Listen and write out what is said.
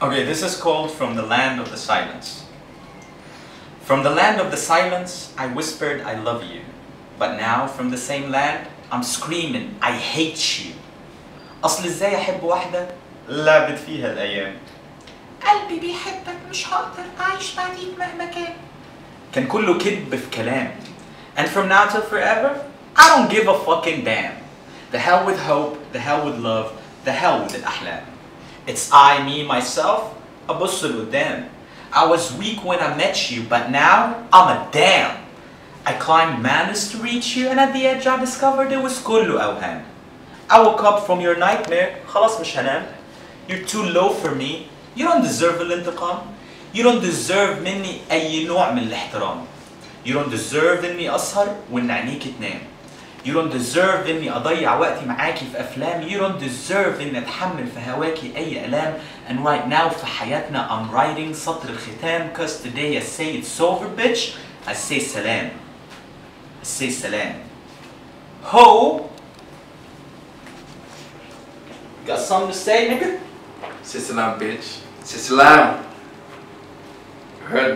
Okay, this is called From the Land of the Silence. From the land of the silence, I whispered I love you. But now from the same land, I'm screaming I hate you. أصل إزاي أحب واحدة لعبت فيها الأيام. قلبي بيحبك مش هقدر أعيش بعديك مهما كان كله كذب في كلام. And from now till forever, I don't give a fucking damn. The hell with hope, the hell with love, the hell with الأحلام. It's I, me, myself, أبص لقدام. I was weak when I met you, but now I'm a damn. I climbed mountains to reach you, and at the edge I discovered it was كله أوهام. I woke up from your nightmare, خلاص مش هنام. You're too low for me. You don't deserve الانتقام. You don't deserve مني أي نوع من الاحترام. You don't deserve إني أسهر وإن عينيك تنام. You don't deserve إني أضيع وقتي معاكي في أفلام. You don't deserve إني أتحمل في هواكي أي ألام. And right now في حياتنا I'm writing سطر الختام. Cause today I say it's over bitch. I say سلام. I say سلام. Ho! Got something to say, nigga? Say salam, bitch. Say salam. Heard